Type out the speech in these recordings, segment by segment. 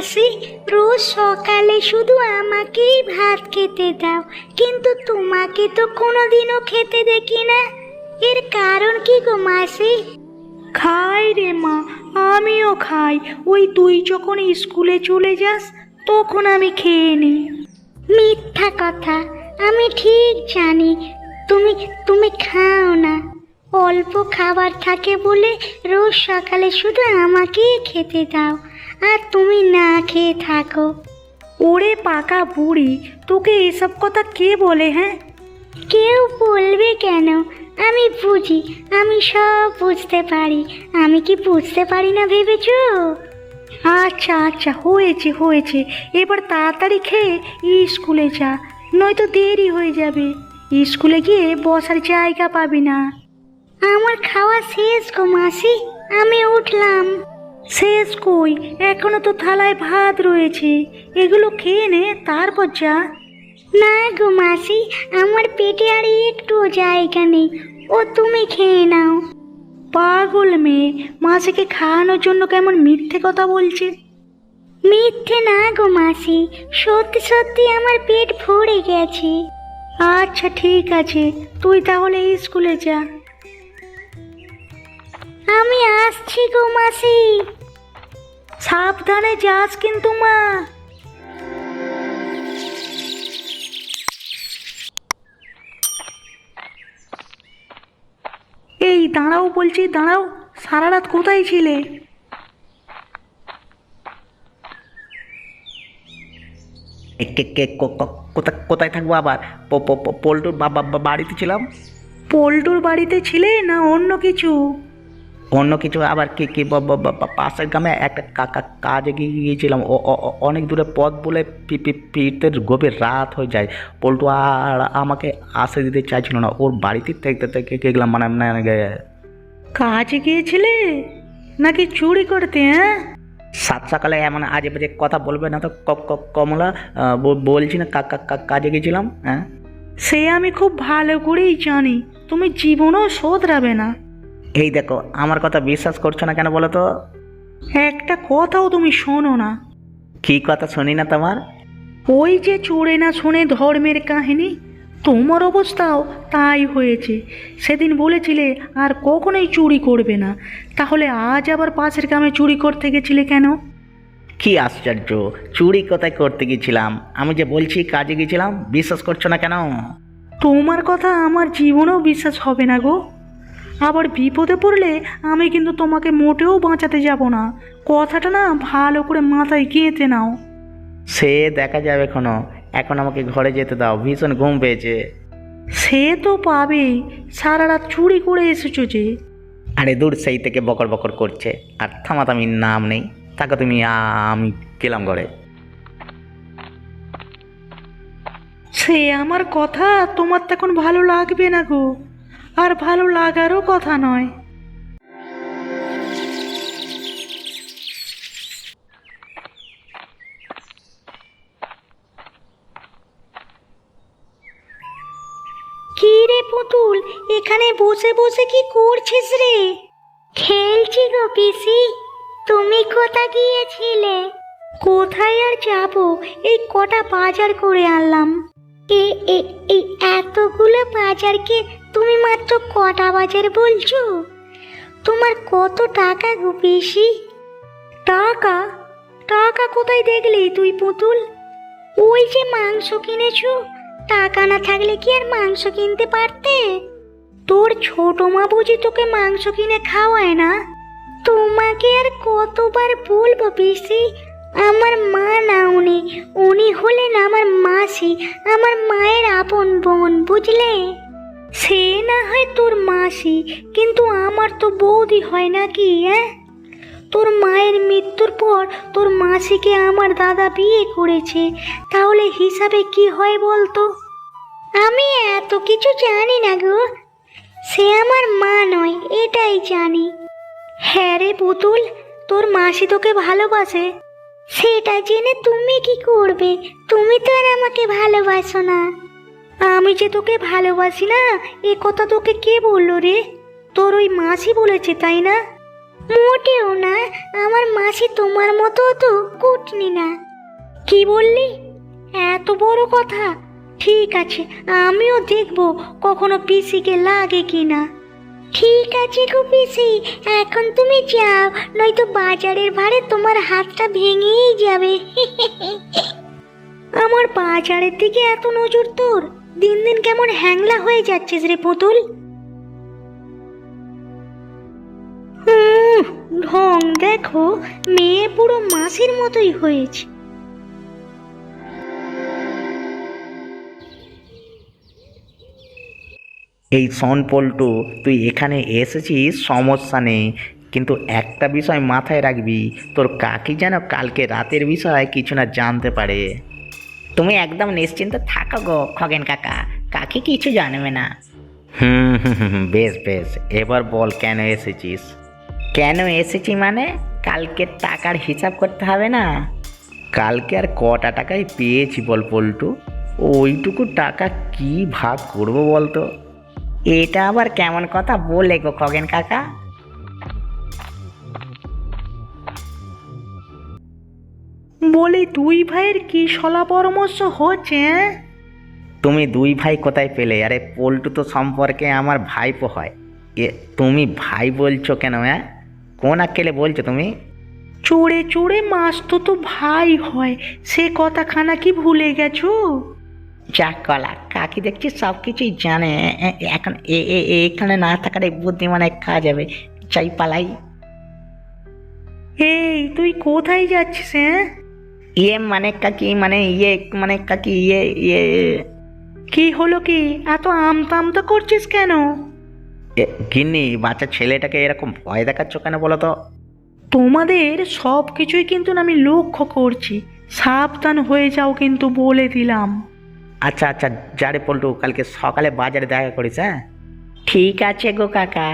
মাসি, রোজ সকালে শুধু আমাকেই ভাত খেতে দাও, কিন্তু তোমাকে তো কোনোদিনও খেতে দেখি না। এর কারণ কি গো মাসি? খাই রে মা, আমিও খাই। ওই তুই যখন স্কুলে চলে যাস তখন আমি খেয়ে নিই। মিথ্যা কথা, আমি ঠিক জানি তুমি তুমি খাও না। অল্প খাবার থাকে বলে রোজ সকালে শুধু আমাকেই খেতে দাও, আর তুমি না খেয়ে থাকো। ওরে পাকা বুড়ি, তোকে এসব কথা কে বলে? হ্যাঁ, কেউ বলবে কেন? আমি বুঝি, আমি সব বুঝতে পারি। আমি কি বুঝতে পারি না ভেবেছো? আচ্ছা আচ্ছা, হয়েছে হয়েছে, এবার তাড়াতাড়ি খেয়ে স্কুলে যা, নয়তো দেরি হয়ে যাবে। স্কুলে গিয়ে বসার জায়গা পাবি না। আমার খাওয়া শেষ গো মাসি, আমি উঠলাম। শেষ কই, এখনো তো থালায় ভাত রয়েছে, এগুলো খেয়ে নে, তারপর যা। না গো মাসি, আমার পেটে আর একটুও জায়গা নেই, ও তুমি খেয়ে নাও। পাগল মেয়ে, মাসিকে খাওয়ানোর জন্য কেমন মিথ্যে কথা বলছে। মিথ্যে না গো মাসি, সত্যি সত্যি আমার পেট ভরে গেছে। আচ্ছা ঠিক আছে, তুই তাহলে স্কুলে যা। আমি আসছি গো মাসি। সাবধানে যাস কিন্তু মা। এই দাঁড়াও বলছি, দাঁড়াও, সারা রাত কোথায় ছিলে? কোথায় থাকবো আবার? পল্টুর বাড়িতে ছিলাম। পল্টুর বাড়িতে ছিলে না অন্য কিছু? অন্য কিছু আবার কি কি পাশের গ্রামে একটা কাজে গিয়েছিলাম। অনেক দূরে পথ বলে ফিরতে গভীর রাত হয়ে যায়। পল্টু আর আমাকে আসতে দিতে চাইছিল না, ওর বাড়িতে থেকে গেলাম। মানে কাজে গিয়েছিলে নাকি চুরি করতে? হ্যাঁ, সাত সকালে এমন আজে বাজে কথা বলবে না তো কমলা। বলছি না কাজে গিয়েছিলাম। হ্যাঁ, সে আমি খুব ভালো করেই জানি, তুমি জীবনও শোধরাবে না। এই দেখো, আমার কথা বিশ্বাস করছো না কেন বলো তো? একটা কথাও তুমি শোনো না। কি কথা শুনি না তোমার? ওই যে চোরে না শোনে ধর্মের কাহিনী, তোমার অবস্থাও তাই হয়েছে। সেদিন বলেছিলে আর কখনোই চুরি করবে না, তাহলে আজ আবার পাশের গ্রামে চুরি করতে গেছিলে কেন? কি আশ্চর্য, চুরি কোথায় করতে গেছিলাম? আমি যে বলছি কাজে গেছিলাম, বিশ্বাস করছো না কেন? তোমার কথা আমার জীবনেও বিশ্বাস হবে না গো। আবার বিপদে পড়লে আমি কিন্তু তোমাকে মোটেও বাঁচাতে যাব না, কথাটা না ভালো করে মাথায় গেঁথে নাও। সে দেখা যাবে এখনো, এখন আমাকে ঘরে যেতে দাও, ভীষণ ঘুম পেয়েছে। সে তো পাবেই, সারা রাত চুরি করে এসেছো যে। আরে দূর, সেই থেকে বকর বকর করছে, আর থামাথামির নাম নেই। থাকো তুমি, আমি গেলাম ঘরে। সে আমার কথা তোমার তখন ভালো লাগবে না গো, আর ভালো লাগারও কথা নয়। কি রে পুতুল, এখানে বসে বসে কি করছিস রে? খেলছি গো পিসি। তুমি কোথা গিয়েছিলে? কোথায় আর যাব, এই কটা বাজার করে আনলাম। এই এতগুলো বাজারকে তুমি মাত্র কটা বাজার বলছো? তোমার কত টাকা গো পিসি? টাকা? টাকা কোথায় দেখলি তুই পুতুল? ওই যে মাংস কিনেছো, টাকা না থাকলে কি আর মাংস কিনতে পারতে? তোর ছোট মা বুঝি তোকে মাংস কিনে খাওয়ায় না? তোমাকে আর কতবার বলবো পিসি, আমার মা না উনি হলেন আমার মাসি, আমার মায়ের আপন বোন, বুঝলে? সে না হয় তোর মাসি, কিন্তু আমার তো বৌদি হয় নাকি? তোর মায়ের মৃত্যুর পর তোর মাসিকে আমার দাদা বিয়ে করেছে, তাহলে হিসাবে কি হয় বলতো? আমি এত কিছু জানি না গো, সে আমার মা নয় এটাই জানি। হ্যাঁ রে পুতুল, তোর মাসি তোকে ভালোবাসে। সেটা জেনে তুমি কি করবে? তুমি তো আর আমাকে ভালোবাসো না। আমি যে তোকে ভালোবাসি না এ কথা তোকে কে বললো রে? তোর ওই মাসি বলেছে, তাই না? মোটেও না, আমার মাসি তোমার মতো তো কুটনি না। কি বললি? এত বড় কথা? ঠিক আছে, আমিও দেখব কখনো পিসিকে লাগে কিনা। ঠিক আছে গো পিসি, এখন তুমি যাও, নয়তো বাজারের ভাড়ে তোমার হাতটা ভেঙেই যাবে। আমার বাজারের দিকে এত নজর তোর? দিন দিন কেমন হ্যাংলা হয়ে যাচ্ছিস রে পুতুল। ঢং দেখো, মেয়ে পুরো মাসির মতোই হয়েছে। এই শোন পল্টু, তুই এখানে এসেছিস সমস্যা নেই, কিন্তু একটা বিষয় মাথায় রাখবি, তোর কাকি যেন কালকে রাতের বিষয় কিছু না জানতে পারে। তুমি একদম নিশ্চিন্ত থাকো গো খগেন কাকা, কাকি কিছু জানবে না। হুম হুম হুম হুম, বেশ বেশ, এবার বল কেন এসেছিস? কেন এসেছি মানে, কালকে টাকার হিসাব করতে হবে না? কালকে আর কটা টাকাই পেয়েছি বল পল্টু? ওইটুকু টাকা কি ভাগ করবো বলতো? এটা আবার কেমন কথা বলে গো খগেন কাকা? বলি দুই ভাইয়ের কি সলা পরামর্শ হচ্ছে? তুমি দুই ভাই কোথায় পেলে? আরে পল্টু তো সম্পর্কে আমার ভাইপো হয়। তুমি ভাই বলছো কেন? কোন আক্কেলে বলছো তুমি? চোরে চোরে মাস তো ভাই হয়, সে কথাখানা কি ভুলে গেছো? যাক কলা, কাকি দেখছি সব কিছুই জানে। এখন এখানে না থাকার এই বুদ্ধিমানের কাজ হবে, চাই পালাই। এই তুই কোথায় যাচ্ছিস? মানে কাকি, মানে কাকি কি হলো কি, এত আমতা করছিস কেন? গিন্নি, বাচ্চা ছেলেটাকে এরকম ভয় দেখাচ্ছ কেন বলো তো? তোমাদের সব কিছুই কিন্তু আমি লক্ষ্য করছি, সাবধান হয়ে যাও কিন্তু বলে দিলাম। আচ্ছা আচ্ছা, যারে পল্টু, কালকে সকালে বাজারে দেখা করিস। হ্যাঁ ঠিক আছে গো কাকা।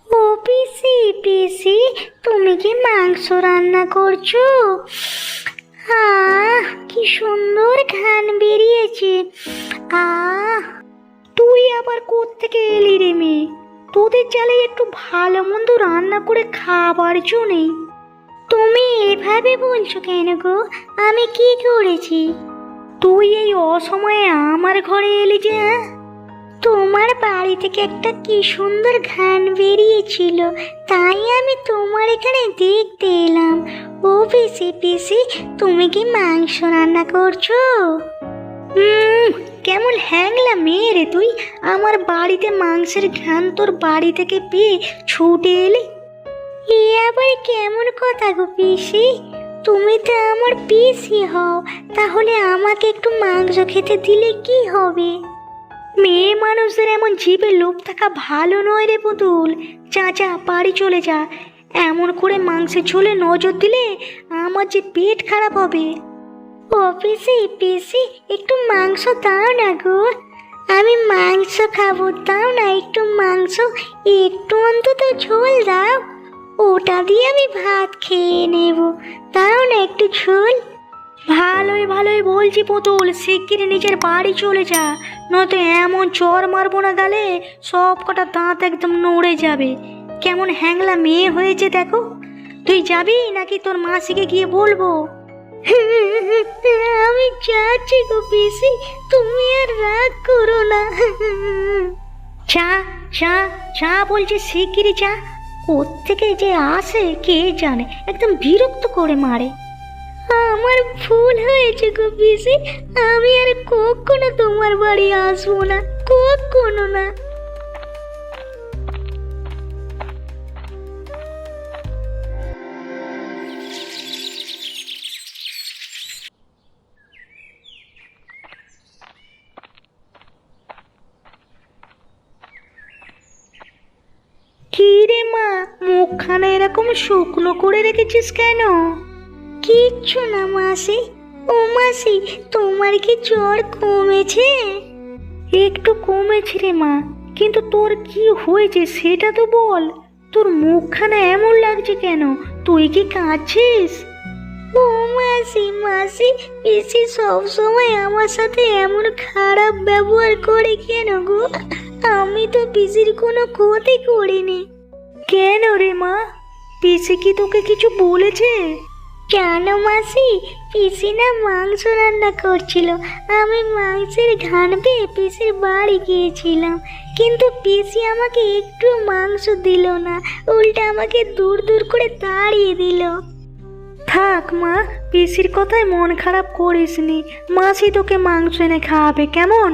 ও পিসি, পিসি তুমি কি মাংস রান্না করছো? কি সুন্দর ঘ্রাণ বেরিয়েছে। তুই আবার কোত্থেকে এলি রে মেয়ে? তোদের চালে একটু ভালো মন্দ রান্না করে খাবার নেই। তুমি এভাবে বলছো কেন গো? আমি কি করেছি? তুই এই অসময়ে আমার ঘরে এলি যে? তোমার বাড়ি থেকে একটা কি সুন্দর ঘ্রাণ বেরিয়েছিল, তাই আমি তোমার এখানে দেখতে এলাম। ও পিসি, পিসি তুমি কি মাংস রান্না করছো? কেমন হ্যাংলা মেয়ে রে তুই! আমার বাড়িতে মাংসের ঘ্রাণ তোর বাড়ি থেকে পেয়ে ছুটে এলি? এ আবার কেমন কথা গো পিসি? তুমি তো আমার পিসি হও, তাহলে আমাকে একটু মাংস খেতে দিলে কি হবে? মেয়ে মানুষদের এমন জিভে লোভ থাকা ভালো নয় রে পুতুল। যা যা, বাড়ি চলে যা। এমন করে মাংসের ঝোলে নজর দিলে আমার যে পেট খারাপ হবে। ও পিসি, পিসি একটু মাংস দাও না গো, আমি মাংস খাবো, দাও না একটু মাংস, একটু অন্তত ঝোল দাও, ওটা দিয়ে আমি ভাত খেয়ে নেব, দাও না একটু ঝোল। ভালোই ভালোই বলছি পুতুল, শিগগিরই নিজের বাড়ি চলে যা, নয়তো এমন চর মারবো না গালে সব কটা দাঁত একদম নড়ে যাবে। কেমন হ্যাংলা মেয়ে হয়েছে দেখো। তুই যাবি নাকি তোর মাসিকে গিয়ে বলবো? আমি যাচ্ছি গো পিসি, তুমি আর রাগ করো না। চা চা চা বলছি, শিগগিরই চা। কোত্থেকে যে আসে কে জানে, একদম বিরক্ত করে মারে। আমার ভুল হয়েছে গো পিসি, আমি আর কখনো তোমার বাড়ি আসবো না, কখনো না। কি রে মা, মুখখানা এরকম শুকনো করে রেখেছিস কেন? কিচ্ছু না মাসি। ও মাসি, তোমার কি জ্বর কমেছে? একটু কমেছে রে মা, কিন্তু তোর কি হয়েছে সেটা তো বল। তোর মুখখানা এমন লাগছে কেন? তুই কি কাঁদছিস? ও মাসি মাসি, পিসি সবসময় আমার সাথে এমন খারাপ ব্যবহার করে কেন গো? আমি তো পিসির কোনো ক্ষতি করিনি। কেন রে মা, পিসি কি তোকে কিছু বলেছে? জানো মাসি, পিসি না মাংস রান্না করছিল। আমি মাংসের ঘ্রাণ পেয়ে পিসির বাড়ি গিয়েছিলাম, কিন্তু পিসি আমাকে একটু মাংস দিল না, উল্টা আমাকে দূর দূর করে তাড়িয়ে দিল। থাক মা, পিসির কথায় মন খারাপ করিসনি। মাসি তোকে মাংস এনে খাওয়াবে, কেমন?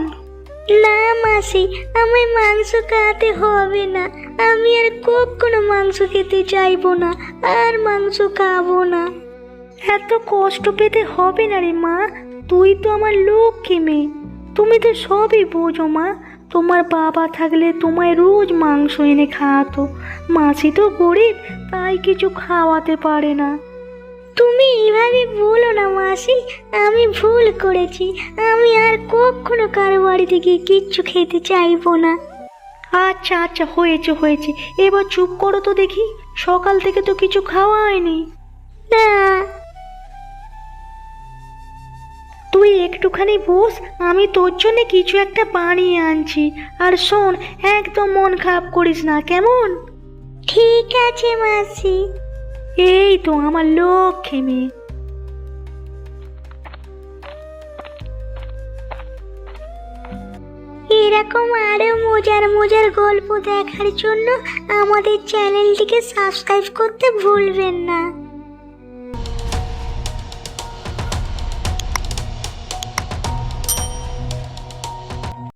না মাসি, আমি মাংস খাওয়াতে হবে না। আমি আর কখনো মাংস খেতে চাইবো না, আর মাংস খাবো না। এত কষ্ট পেতে হবে না রে মা, তুই তো আমার লক্ষ্মী মেয়ে। তুমি তো সবই বোঝো মা। তোমার বাবা থাকলে তোমায় রোজ মাংস এনে খাওয়াতো। মাসি তো গরিব, তাই কিছু খাওয়াতে পারে না। তুমি এইভাবে বলো না মাসি, আমি ভুল করেছি। আমি আর কখনো কারো বাড়িতে গিয়ে কিচ্ছু খেতে চাইবো না। আচ্ছা আচ্ছা, হয়েছে হয়েছে, এবার চুপ করো তো দেখি। সকাল থেকে তো কিছু খাওয়া হয়নি। না, তুই একটুখানি বস, আমি তোর জন্য কিছু একটা বানিয়ে আনছি। আর শোন, একদম মন খারাপ করিস না, কেমন? ঠিক আছে মাসি। এই তো আমার লক্ষ্মী মেয়ে। এরকম আরো মজার মজার গল্প দেখার জন্য আমাদের চ্যানেলটিকে সাবস্ক্রাইব করতে ভুলবেন না।